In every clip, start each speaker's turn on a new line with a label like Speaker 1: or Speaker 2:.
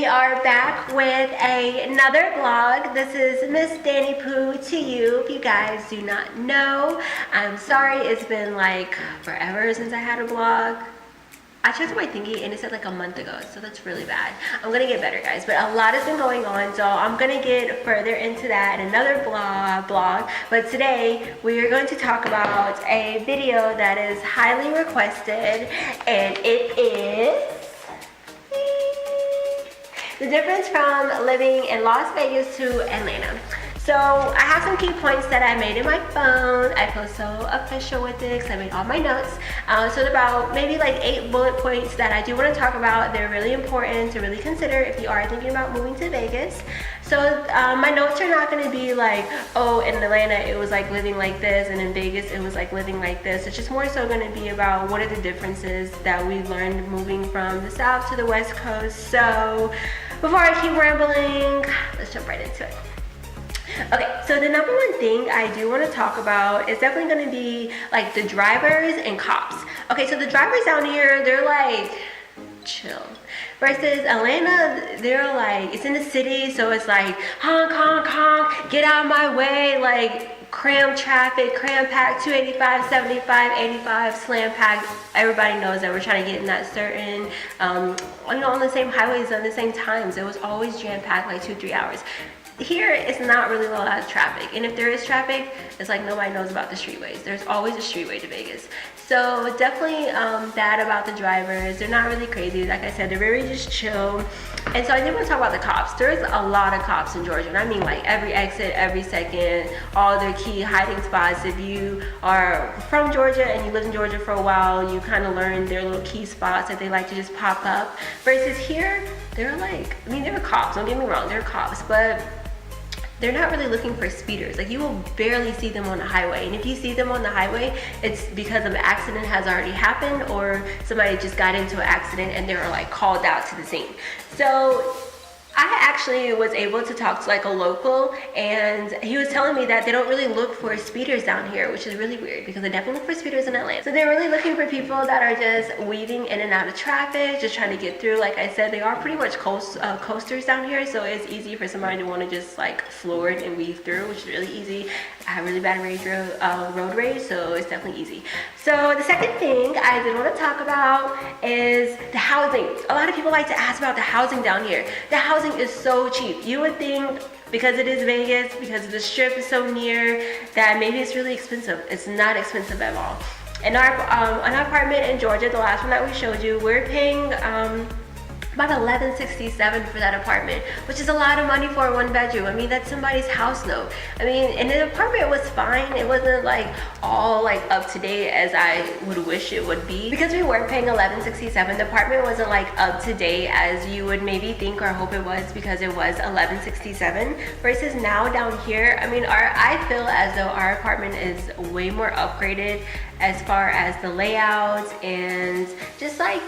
Speaker 1: We are back with another vlog. This is Miss Danny Pooh to you. If you guys do not know, I'm sorry. It's been like forever since I had a vlog. I checked my thingy and it said like a month ago, so that's really bad. I'm gonna get better, guys, but a lot has been going on, so I'm gonna get further into that in another vlog. But today we are going to talk about a video that is highly requested, and it is the difference from living in Las Vegas to Atlanta. So I have some key points that I made in my phone. I feel so official with it because I made all my notes. So it's about maybe like 8 bullet points that I do want to talk about. They're really important to really consider if you are thinking about moving to Vegas. So my notes are not going to be like, oh, in Atlanta it was like living like this, and in Vegas it was like living like this. It's just more so going to be about what are the differences that we learned moving from the South to the West Coast. So before I keep rambling, let's jump right into it. Okay, so the number one thing I do want to talk about is definitely going to be like the drivers and cops. Okay, so the drivers down here, they're like chill. Versus Atlanta, they're like, it's in the city, so it's like honk, honk, honk, get out of my way, like cram traffic, cram pack, 285, 75, 85, slam pack. Everybody knows that we're trying to get in that certain, on the same highways at the same times. It was always jam packed like 2-3 hours. Here, it's not really a lot of traffic, and if there is traffic, it's like nobody knows about the streetways. There's always a streetway to Vegas. So definitely that about the drivers. They're not really crazy. Like I said, they're very just chill. And so I did want to talk about the cops. There's a lot of cops in Georgia, and I mean like every exit, every second, all their key hiding spots. If you are from Georgia and you lived in Georgia for a while, you kind of learn their little key spots that they like to just pop up. Versus here, they're like, I mean, they're cops, don't get me wrong, they're cops, but they're not really looking for speeders. Like, you will barely see them on the highway, and if you see them on the highway, it's because an accident has already happened, or somebody just got into an accident and they're like called out to the scene. So I actually was able to talk to like a local, and he was telling me that they don't really look for speeders down here, which is really weird because they definitely look for speeders in Atlanta. So they're really looking for people that are just weaving in and out of traffic, just trying to get through. Like I said, they are pretty much coasters down here, so it's easy for somebody to want to just like floor it and weave through, which is really easy. I have really bad road rage, so it's definitely easy. So the second thing I did want to talk about is the housing. A lot of people like to ask about the housing down here. The housing is so cheap. You would think because it is Vegas, because the strip is so near, that maybe it's really expensive. It's not expensive at all. In our an apartment in Georgia, the last one that we showed you, we're paying about $11.67 for that apartment, which is a lot of money for a 1-bedroom. I mean, that's somebody's house note. I mean, and the apartment was fine. It wasn't like all like up to date as I would wish it would be. Because we were paying $11.67, the apartment wasn't like up to date as you would maybe think or hope it was, because it was $11.67. Versus now down here, I mean, I feel as though our apartment is way more upgraded as far as the layouts and just like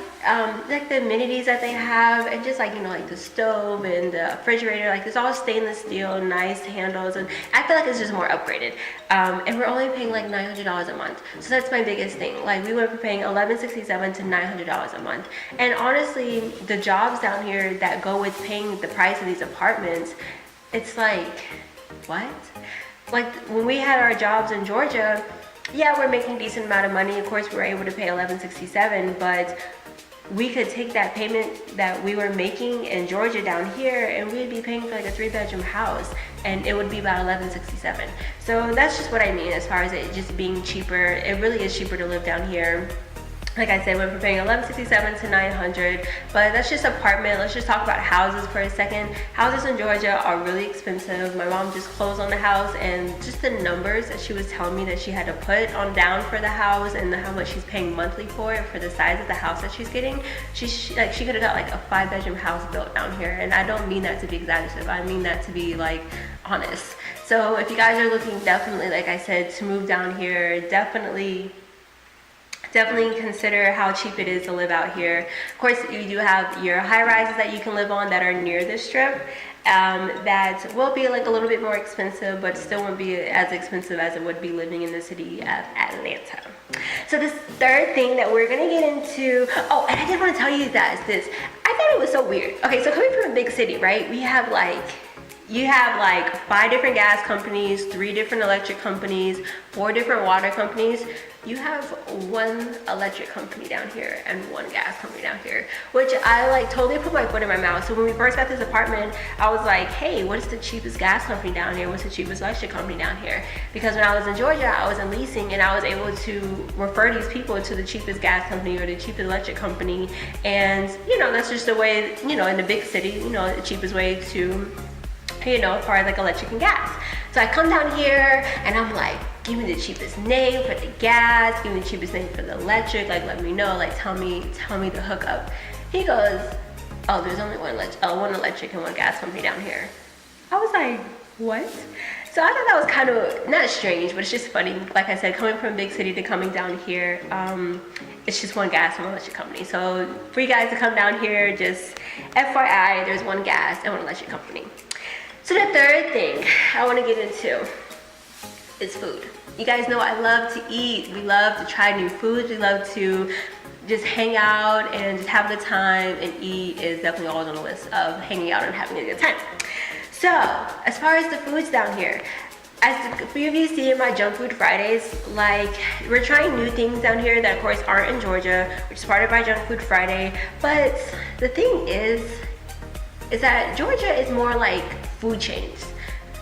Speaker 1: the amenities that they have, and just like, you know, like the stove and the refrigerator, like it's all stainless steel, nice handles, and I feel like it's just more upgraded. And we're only paying like $900 a month, so that's my biggest thing. Like, we went from paying $11.67 to $900 a month, and honestly, the jobs down here that go with paying the price of these apartments, it's like, what? Like, when we had our jobs in Georgia, yeah, we're making a decent amount of money. Of course, we were able to pay $11.67, but we could take that payment that we were making in Georgia down here, and we'd be paying for like a 3-bedroom house, and it would be about $11.67. So that's just what I mean as far as it just being cheaper. It really is cheaper to live down here. Like I said, we went from paying $11.67 to $900, but that's just apartment. Let's just talk about houses for a second. Houses in Georgia are really expensive. My mom just closed on the house, and just the numbers that she was telling me that she had to put on down for the house, and how much she's paying monthly for it, for the size of the house that she's getting. She could have got like a 5-bedroom house built down here, and I don't mean that to be exaggerative. I mean that to be like honest. So if you guys are looking, definitely, like I said, to move down here, definitely consider how cheap it is to live out here. Of course, you do have your high rises that you can live on that are near the strip. That will be like a little bit more expensive, but still won't be as expensive as it would be living in the city of Atlanta. So this third thing that we're gonna get into, oh, and I did want to tell you guys this. I thought it it was so weird. Okay, so coming from a big city, right? You have like 5 different gas companies, 3 different electric companies, 4 different water companies. You have 1 electric company down here and 1 gas company down here, which I like totally put my foot in my mouth. So when we first got this apartment, I was like, hey, what is the cheapest gas company down here? What's the cheapest electric company down here? Because when I was in Georgia, I was in leasing and I was able to refer these people to the cheapest gas company or the cheapest electric company. And you know, that's just the way, you know, in the big city, you know, the cheapest way to, you know, as far as like electric and gas. So I come down here and I'm like, give me the cheapest name for the gas, give me the cheapest name for the electric, like let me know, like tell me the hookup. He goes, oh, there's only one electric and 1 gas company down here. I was like, what? So I thought that was kind of, not strange, but it's just funny. Like I said, coming from a big city to coming down here, it's just 1 gas and 1 electric company. So for you guys to come down here, just FYI, there's 1 gas and 1 electric company. So the third thing I want to get into is food. You guys know I love to eat. We love to try new foods. We love to just hang out and just have a good time, and eat is definitely always on the list of hanging out and having a good time. So as far as the foods down here, as a few of you see in my Junk Food Fridays, like we're trying new things down here that of course aren't in Georgia, which is part of my Junk Food Friday. But the thing is that Georgia is more like food chains.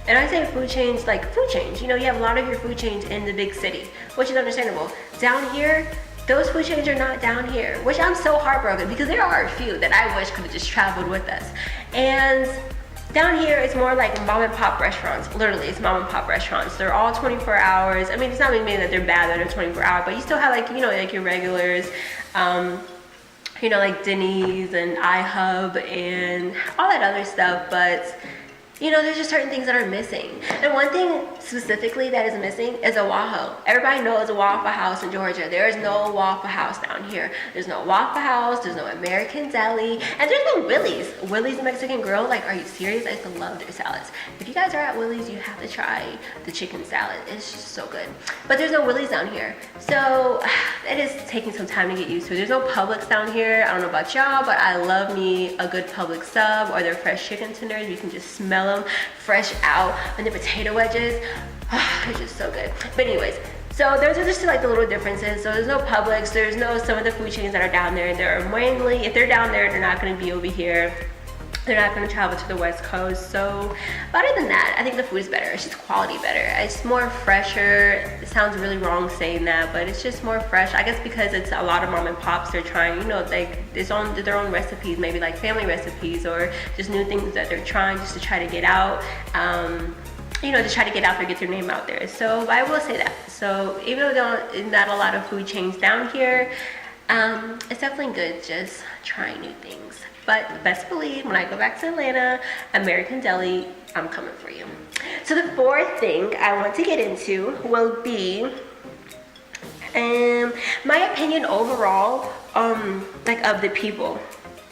Speaker 1: And I say food chains, like food chains. You know, you have a lot of your food chains in the big city, which is understandable. Down here, those food chains are not down here, which I'm so heartbroken because there are a few that I wish could have just traveled with us. And down here, it's more like mom and pop restaurants. Literally, it's mom and pop restaurants. They're all 24 hours. I mean, it's not even that they're bad that they're 24 hours, but you still have like, you know, like your regulars, you know, like Denny's and iHub and all that other stuff. But you know, there's just certain things that are missing. And one thing specifically that is missing is a Waffle. Everybody knows a Waffle House in Georgia. There is no Waffle House down here. There's no Waffle House, there's no American Deli, and there's no Willie's. Willie's Mexican Grill, like, are you serious? I used to love their salads. If you guys are at Willie's, you have to try the chicken salad. It's just so good. But there's no Willie's down here. So it is taking some time to get used to. There's no Publix down here. I don't know about y'all, but I love me a good Publix sub or their fresh chicken tenders. You can just smell them fresh out, and the potato wedges, they're just so good. But anyways, so those are just like the little differences. So there's no Publix, there's no some of the food chains that are down there. They're mainly, if they're down there, they're not going to be over here. They're not going to travel to the West Coast. So, but other than that, I think the food is better. It's just quality better. It's more fresher. It sounds really wrong saying that, but it's just more fresh. I guess because it's a lot of mom and pops. They're trying, you know, like it's on their own recipes, maybe like family recipes or just new things that they're trying just to try to get out. You know, to try to get out there, get their name out there. So I will say that. So even though there's not a lot of food chains down here, it's definitely good just trying new things. But best believe, when I go back to Atlanta, American Deli, I'm coming for you. So the fourth thing I want to get into will be my opinion overall, like of the people.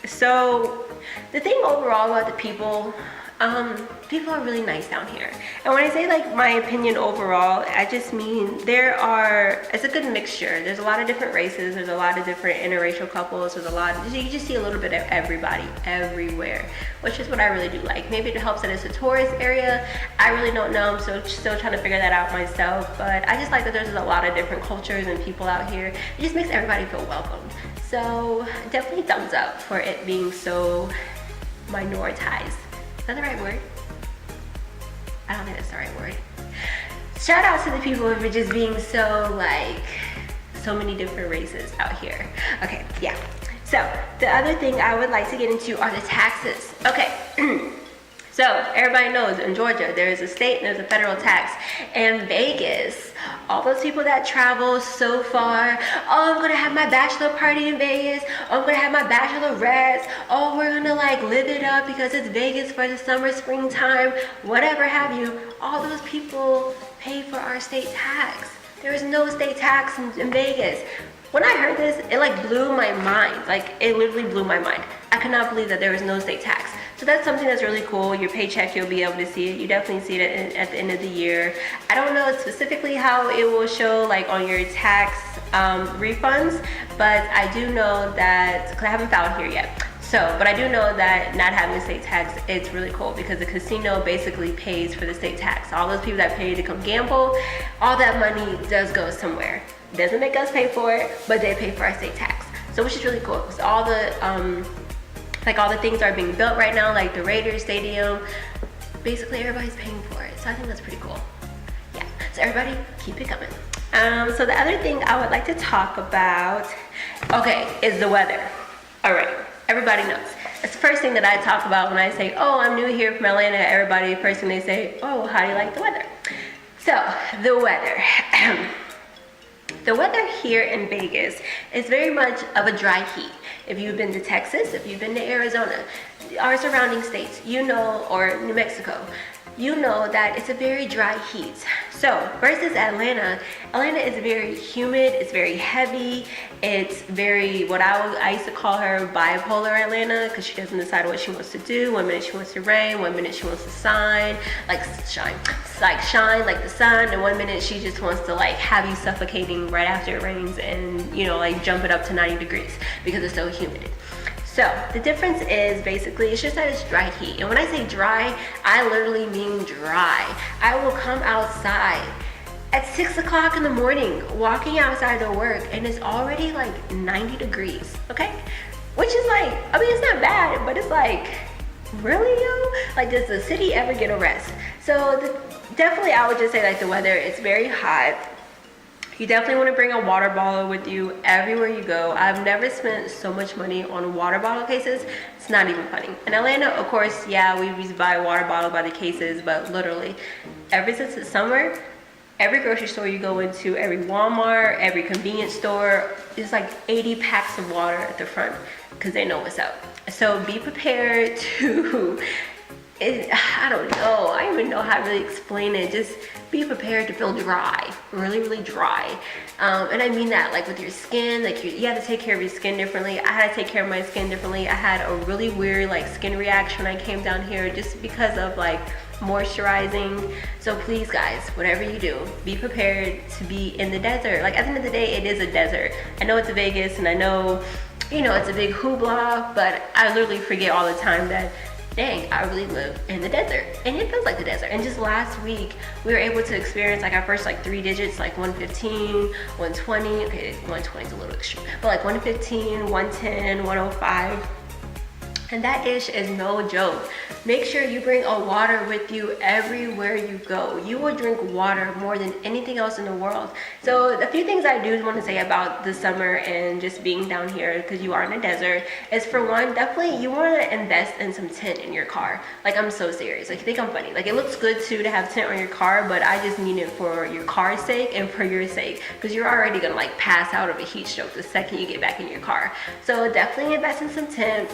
Speaker 1: So the thing overall about the people, people are really nice down here. And when I say like my opinion overall, I just mean it's a good mixture. There's a lot of different races, there's a lot of different interracial couples, you just see a little bit of everybody, everywhere, which is what I really do like. Maybe it helps that it's a tourist area. I really don't know, I'm still trying to figure that out myself, but I just like that there's a lot of different cultures and people out here. It just makes everybody feel welcome. So definitely thumbs up for it being so minoritized. Is that the right word? I don't think that's the right word. Shout out to the people for just being so many different races out here. Okay, yeah. So the other thing I would like to get into are the taxes. Okay. So everybody knows in Georgia, there is a state and there's a federal tax. And Vegas, all those people that travel so far, oh, I'm gonna have my bachelor party in Vegas, oh, I'm gonna have my bachelorettes, oh, we're gonna like live it up because it's Vegas for the summer, springtime, whatever have you. All those people pay for our state tax. There is no state tax in Vegas. When I heard this, it like blew my mind. Like it literally blew my mind. I could not believe that there was no state tax. So that's something that's really cool. Your paycheck, you'll be able to see it. You definitely see it at the end of the year. I don't know specifically how it will show like on your tax refunds, but I do know that, because I haven't filed here yet. So, but I do know that not having a state tax, it's really cool because the casino basically pays for the state tax. All those people that pay to come gamble, all that money does go somewhere. Doesn't make us pay for it, but they pay for our state tax. So which is really cool. So all the all the things are being built right now, like the Raiders Stadium. Basically, everybody's paying for it. So I think that's pretty cool. Yeah. So everybody, keep it coming. So the other thing I would like to talk about, okay, is the weather. All right. Everybody knows. It's the first thing that I talk about when I say, oh, I'm new here from Atlanta. Everybody, first thing they say, oh, how do you like the weather? So, the weather. The weather here in Vegas is very much of a dry heat. If you've been to Texas, if you've been to Arizona, our surrounding states, you know, or New Mexico, you know that it's a very dry heat. So versus Atlanta, Atlanta is very humid, it's very heavy, it's very, what I used to call her bipolar Atlanta, because she doesn't decide what she wants to do. 1 minute she wants to rain, 1 minute she wants to shine like the sun, and 1 minute she just wants to like have you suffocating right after it rains and, you know, like jump it up to 90 degrees because it's so humid. So the difference is basically, it's just that it's dry heat. And when I say dry, I literally mean dry. I will come outside at 6 o'clock in the morning, walking outside to work, and it's already like 90 degrees, okay? Which is like, I mean, it's not bad, but it's like, really, yo? Like, does the city ever get a rest? So definitely I would just say like the weather, it's very hot. You definitely want to bring a water bottle with you everywhere you go. I've never spent so much money on water bottle cases. It's not even funny. In Atlanta, of course, yeah, we used to buy water bottle by the cases, but literally, ever since it's summer, every grocery store you go into, every Walmart, every convenience store, there's like 80 packs of water at the front because they know what's up. So be prepared to, I don't know, I don't even know how to really explain it. Just be prepared to feel dry, really, really dry. And I mean that like with your skin, like you have to take care of your skin differently. I had to take care of my skin differently. I had a really weird like skin reaction when I came down here just because of like moisturizing. So please guys, whatever you do, be prepared to be in the desert. Like at the end of the day, it is a desert. I know it's a Vegas and I know, you know, it's a big hoopla, but I literally forget all the time that dang, I really live in the desert and it feels like the desert. And just last week we were able to experience like our first like 3 digits, like 115, 120, okay, 120 is a little extreme, but like 115, 110, 105. And that ish is no joke. Make sure you bring a water with you everywhere you go. You will drink water more than anything else in the world. So a few things I do want to say about the summer and just being down here, because you are in a desert, is for one, definitely you want to invest in some tint in your car. Like, I'm so serious. Like, you think I'm funny. Like, it looks good too to have tint on your car, but I just mean it for your car's sake and for your sake, because you're already gonna like pass out of a heat stroke the second you get back in your car. So definitely invest in some tint.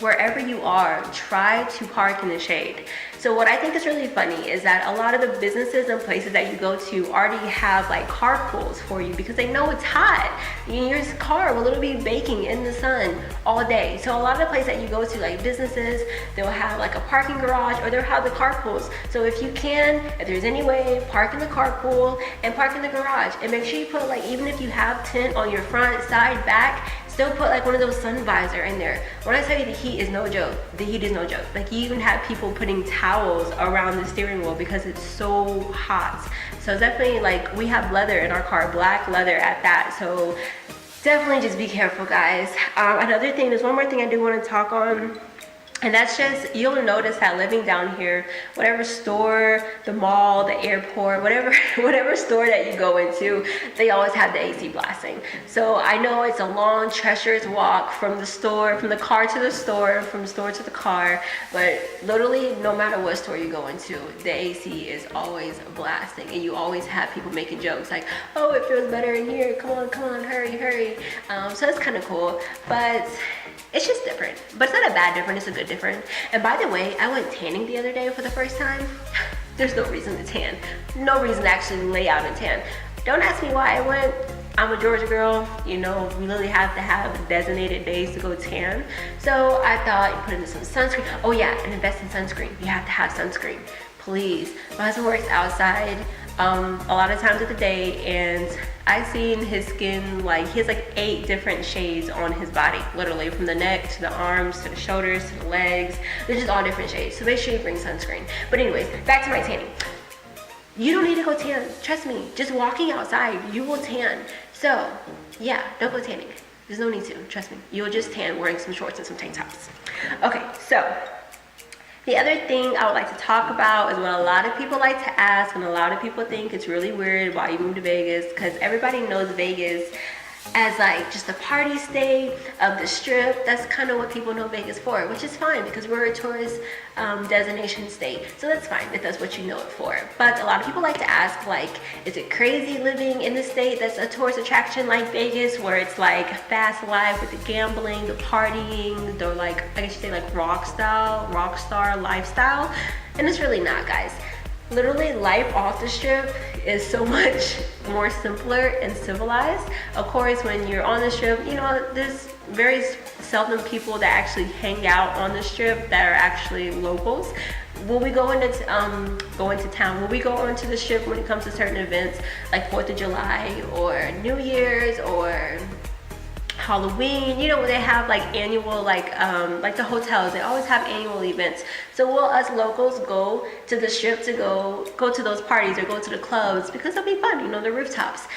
Speaker 1: Wherever you are, try to park in the shade. So what I think is really funny is that a lot of the businesses and places that you go to already have like carpools for you because they know it's hot. Your car will literally be baking in the sun all day. So a lot of the places that you go to, like businesses, they'll have like a parking garage or they'll have the carpools. So if you can, if there's any way, park in the carpool and park in the garage. And make sure you put like, even if you have tint on your front, side, back, still put like one of those sun visor in there. When I tell you the heat is no joke, the heat is no joke. Like, you even have people putting towels around the steering wheel because it's so hot. So definitely, like, we have leather in our car, black leather at that. So definitely just be careful, guys. Another thing, there's one more thing I do want to talk on. And that's just, you'll notice that living down here, whatever store, the mall, the airport, whatever store that you go into, they always have the AC blasting. So I know it's a long, treacherous walk from the store, from the car to the store, from the store to the car, but literally no matter what store you go into, the AC is always blasting, and you always have people making jokes like, oh, it feels better in here, come on, hurry. So it's kind of cool, but it's just different. But it's not a bad different, it's a good different. And by the way, I went tanning the other day for the first time. There's no reason to tan. No reason to actually lay out and tan. Don't ask me why I went. I'm a Georgia girl, you know, we literally have to have designated days to go tan. So I thought you put in some sunscreen. Oh yeah, and invest in sunscreen. You have to have sunscreen. Please. My husband works outside. a lot of times of the day, and I've seen his skin, like he has like 8 different shades on his body, literally from the neck to the arms to the shoulders to the legs. They're just all different shades, so make sure you bring sunscreen. But anyways, back to my tanning. You don't need to go tan, trust me. Just walking outside, you will tan. So yeah, don't go tanning. There's no need to, trust me. You'll just tan wearing some shorts and some tank tops. Okay, so the other thing I would like to talk about is what a lot of people like to ask, and a lot of people think it's really weird why you moved to Vegas, because everybody knows Vegas as like just a party state of the Strip. That's kind of what people know Vegas for, which is fine because we're a tourist destination state, so that's fine if that's what you know it for. But a lot of people like to ask, like, is it crazy living in the state that's a tourist attraction like Vegas, where it's like fast life with the gambling, the partying, the, like, I guess you say like rock star lifestyle? And it's really not, guys. Literally, life off the Strip is so much more simpler and civilized. Of course, when you're on the Strip, you know, there's very seldom people that actually hang out on the Strip that are actually locals. When we go into town, when we go onto the Strip when it comes to certain events like 4th of July or New Year's or Halloween, you know, where they have like annual, like the hotels, they always have annual events. So will us locals go to the Strip to go to those parties or go to the clubs because it'll be fun, you know, the rooftops?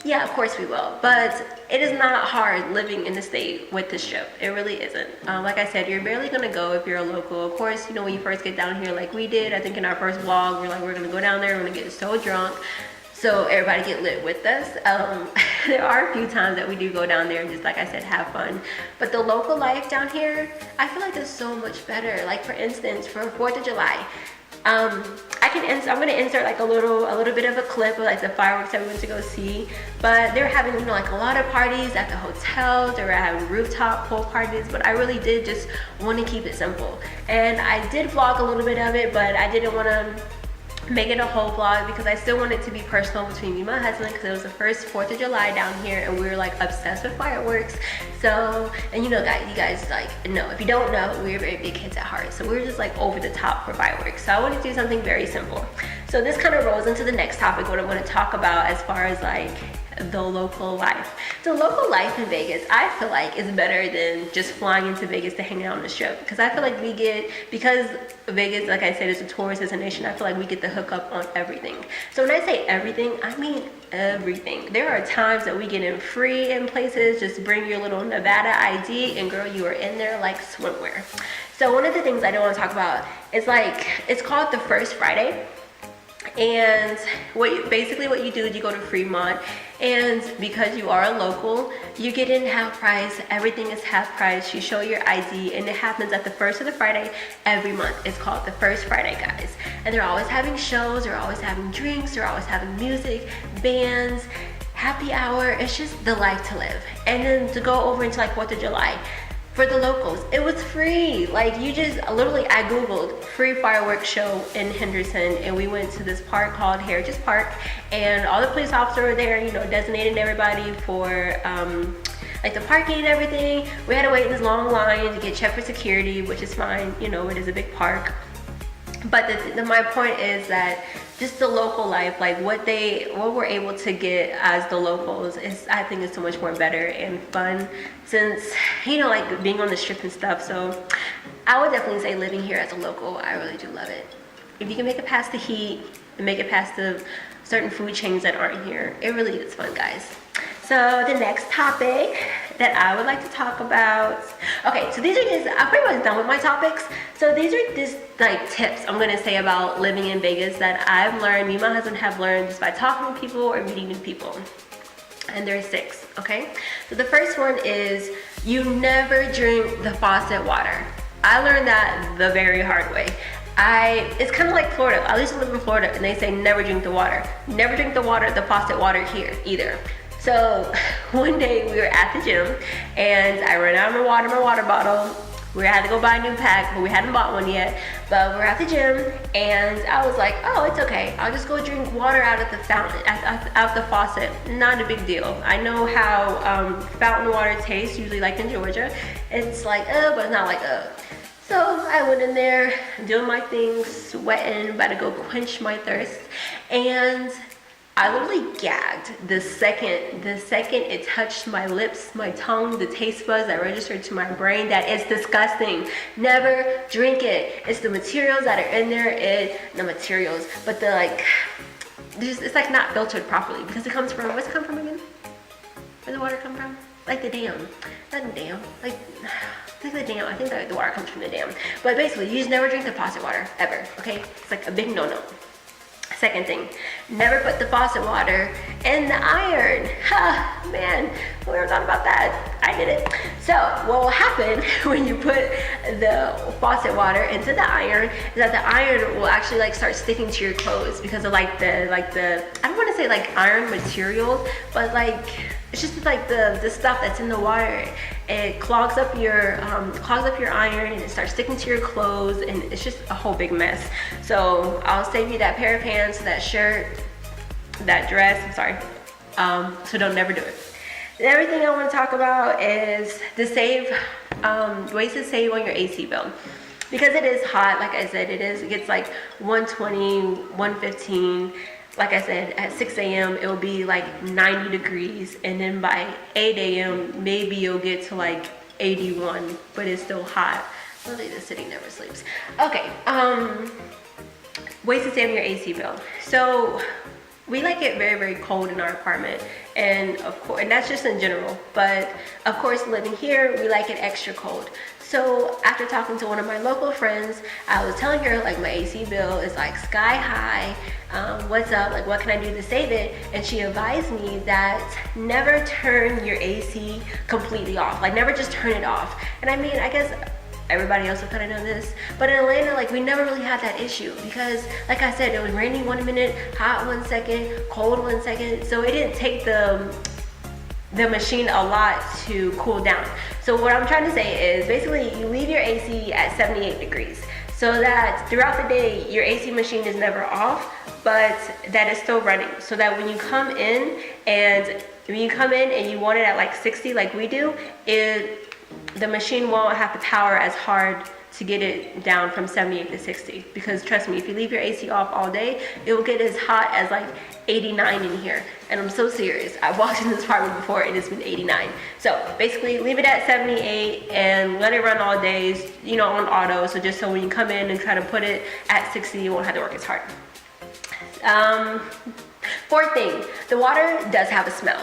Speaker 1: Yeah, of course we will. But it is not hard living in the state with the Strip. It really isn't. Like I said, you're barely gonna go if you're a local. Of course, you know, when you first get down here, like we did, I think in our first vlog, we're like, we're gonna go down there, we're gonna get so drunk, so everybody get lit with us. There are a few times that we do go down there and just, like I said, have fun. But the local life down here, I feel like it's so much better. Like for instance, for 4th of July, I'm gonna insert like a little bit of a clip of like the fireworks that we went to go see. But they're having, you know, like a lot of parties at the hotels. They were having rooftop pool parties. But I really did just want to keep it simple. And I did vlog a little bit of it, but I didn't want to make it a whole vlog because I still want it to be personal between me and my husband, because it was the first 4th of July down here and we were like obsessed with fireworks. So, and you know, you guys like know, if you don't know, we're very big kids at heart, so we were just like over the top for fireworks. So I wanted to do something very simple. So this kind of rolls into the next topic, what I want to talk about as far as like the local life. The local life in Vegas, I feel like, is better than just flying into Vegas to hang out on the Strip, because I feel like because Vegas, like I said, is a tourist destination, I feel like we get the hookup on everything. So when I say everything, I mean everything. There are times that we get in free in places. Just bring your little Nevada ID and girl, you are in there like swimwear. So one of the things I don't want to talk about is like, it's called the First Friday. And basically what you do is you go to Fremont, and because you are a local, you get in half price. Everything is half price. You show your ID, and it happens at the first of the Friday every month. It's called the First Friday, guys. And they're always having shows, they're always having drinks, they're always having music, bands, happy hour. It's just the life to live. And then to go over into like 4th of July, for the locals, it was free. Like, you just literally, I googled free fireworks show in Henderson, and we went to this park called Heritage Park, and all the police officers were there, you know, designating everybody for like the parking and everything. We had to wait in this long line to get checked for security, which is fine, you know, it is a big park. But my point is that just the local life, like what we're able to get as the locals is, I think, is so much more better and fun, since, you know, like being on the Strip and stuff. So I would definitely say living here as a local, I really do love it. If you can make it past the heat and make it past the certain food chains that aren't here, it really is fun, guys. So the next topic that I would like to talk about, okay, so these are just, I'm pretty much done with my topics. So these are just like tips I'm gonna say about living in Vegas that I've learned, me and my husband have learned just by talking to people or meeting new people. And there's 6, okay? So the first one is, you never drink the faucet water. I learned that the very hard way. It's kind of like Florida. I used to live in Florida, and they say never drink the water. Never drink the faucet water here either. So one day we were at the gym, and I ran out of my water bottle. We had to go buy a new pack, but we hadn't bought one yet. But we were at the gym, and I was like, oh, it's okay. I'll just go drink water out of the fountain, out the faucet. Not a big deal. I know how fountain water tastes, usually like in Georgia. It's like, but it's not like, So I went in there, doing my thing, sweating, about to go quench my thirst, and I literally gagged the second it touched my lips, my tongue, the taste buds that registered to my brain that it's disgusting. Never drink it. It's the materials that are in there, the materials, but the like, it's like not filtered properly because it comes from, what's it come from again? Where the water come from? Like the dam, not the dam, like the dam. I think that the water comes from the dam. But basically, you just never drink the faucet water, ever, okay? It's like a big no-no. Second thing, never put the faucet water in the iron. Ha, man, who ever thought about that? I did it. So what will happen when you put the faucet water into the iron is that the iron will actually like start sticking to your clothes because of like the I don't want to say like iron material, but like it's just like the stuff that's in the water. It clogs up your iron and it starts sticking to your clothes, and it's just a whole big mess. So I'll save you that pair of pants, that shirt, that dress. I'm sorry. So don't never do it. Everything I want to talk about is ways to save on your AC bill. Because it is hot, like I said, it gets like 120, 115. Like I said, at 6 a.m. it'll be like 90 degrees, and then by 8 a.m. maybe you'll get to like 81, but it's still hot. Literally, the city never sleeps. Okay, ways to save your AC bill. So we like it very, very cold in our apartment, and of course, and that's just in general, but of course living here, we like it extra cold. So after talking to one of my local friends, I was telling her like my AC bill is like sky high. What's up? Like, what can I do to save it? And she advised me that never turn your AC completely off. Like, never just turn it off. And I mean, I guess everybody else will kind of know this, but in Atlanta, like, we never really had that issue because, like I said, it was raining 1 minute, hot 1 second, cold 1 second. So it didn't take the machine a lot to cool down. So what I'm trying to say is basically you leave your AC at 78 degrees so that throughout the day your AC machine is never off, but that is still running, so that when you come in and you want it at like 60 like we do, the machine won't have to power as hard to get it down from 78 to 60. Because trust me, if you leave your AC off all day, it will get as hot as like 89 in here. And I'm so serious. I walked in this apartment before and it's been 89. So basically leave it at 78 and let it run all days, you know, on auto. So just so when you come in and try to put it at 60, you won't have to work as hard. Fourth thing, the water does have a smell.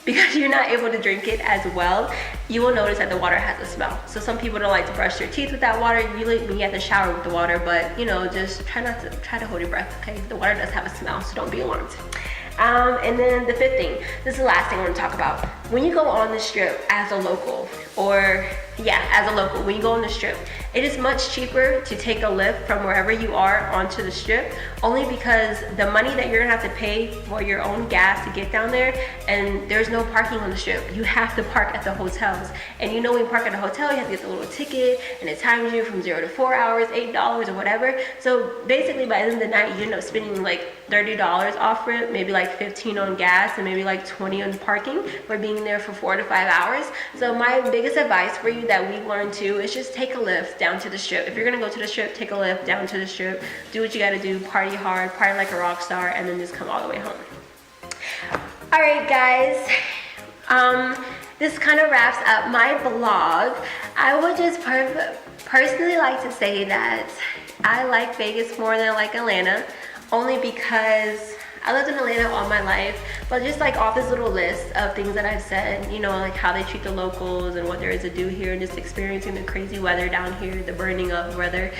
Speaker 1: Because you're not able to drink it as well, you will notice that the water has a smell. So some people don't like to brush their teeth with that water. Usually when you have to shower with the water, but you know, just try to hold your breath, okay? The water does have a smell, so don't be alarmed. And then the fifth thing, this is the last thing I want to talk about. When you go on the strip as a local, when you go on the strip, it is much cheaper to take a lift from wherever you are onto the strip, only because the money that you're gonna have to pay for your own gas to get down there, and there's no parking on the strip. You have to park at the hotels. And you know, when you park at a hotel, you have to get the little ticket, and it times you from 0 to 4 hours, $8 or whatever. So basically by the end of the night, you end up spending like $30 off rent, maybe like 15 on gas, and maybe like 20 on parking for being there for 4 to 5 hours. So my biggest advice for you that we've learned too is just take a lift down to the strip. If you're gonna go to the strip, take a lift down to the strip, do what you gotta do, party hard, party like a rock star, and then just come all the way home. All right, guys, this kind of wraps up my vlog. I would just personally like to say that I like Vegas more than I like Atlanta, only because I lived in Atlanta all my life, but just like off this little list of things that I've said, you know, like how they treat the locals and what there is to do here, and just experiencing the crazy weather down here, the burning of weather,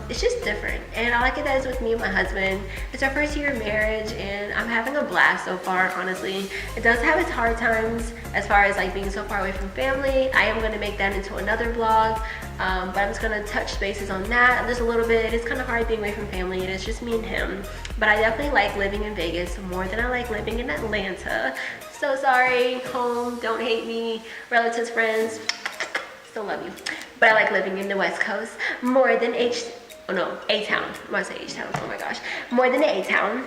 Speaker 1: it's just different. And I like it that it's with me and my husband. It's our first year of marriage, and I'm having a blast so far, honestly. It does have its hard times as far as like being so far away from family. I am going to make that into another vlog, but I'm just going to touch bases on that just a little bit. It's kind of hard being away from family, and it's just me and him. But I definitely like living in Vegas more than I like living in Atlanta. So sorry, home, don't hate me, relatives, friends, still love you. But I like living in the West Coast more than A-Town. I'm about to say H-Town, oh my gosh. More than A-Town.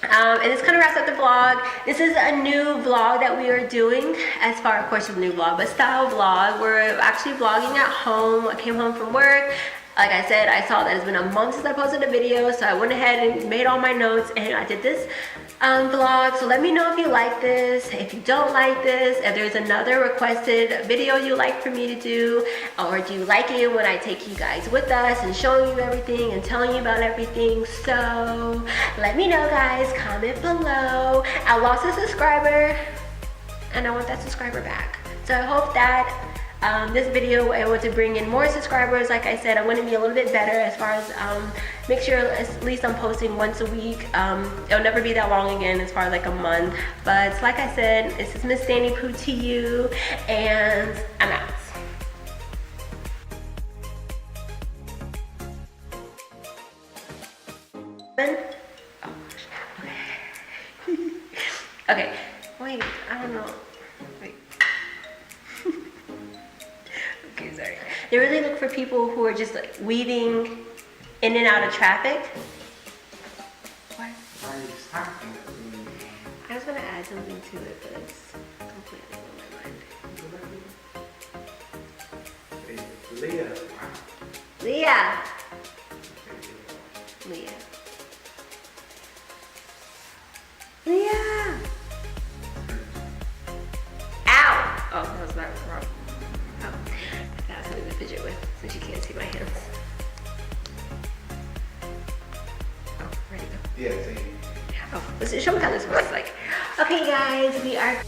Speaker 1: And this kind of wraps up the vlog. This is a new vlog that we are doing, as far, of course, a new vlog, but style vlog. We're actually vlogging at home. I came home from work. Like I said, I saw that it's been a month since I posted a video, so I went ahead and made all my notes and I did this vlog. So let me know if you like this, if you don't like this, if there's another requested video you like for me to do, or do you like it when I take you guys with us and showing you everything and telling you about everything. So let me know, guys, comment below. I lost a subscriber and I want that subscriber back. So I hope that this video I want to bring in more subscribers. Like I said, I want to be a little bit better as far as make sure at least I'm posting once a week. It'll never be that long again, as far as like a month. But like I said, this is Miss Danny Pooh to you, and I'm out. Okay, wait, I don't know. Wait. Okay, sorry. They really look for people who are just like weaving in and out of traffic. What? I was gonna add something to it, but it's completely on my mind.
Speaker 2: Leah.
Speaker 1: Leah. Leah. Leah. Ow! Oh, that was not wrong. Oh, that's something to fidget with, since you can't see my hands. Oh, ready to go.
Speaker 2: Yeah,
Speaker 1: Oh, let's show me how this looks like. Okay, guys, we are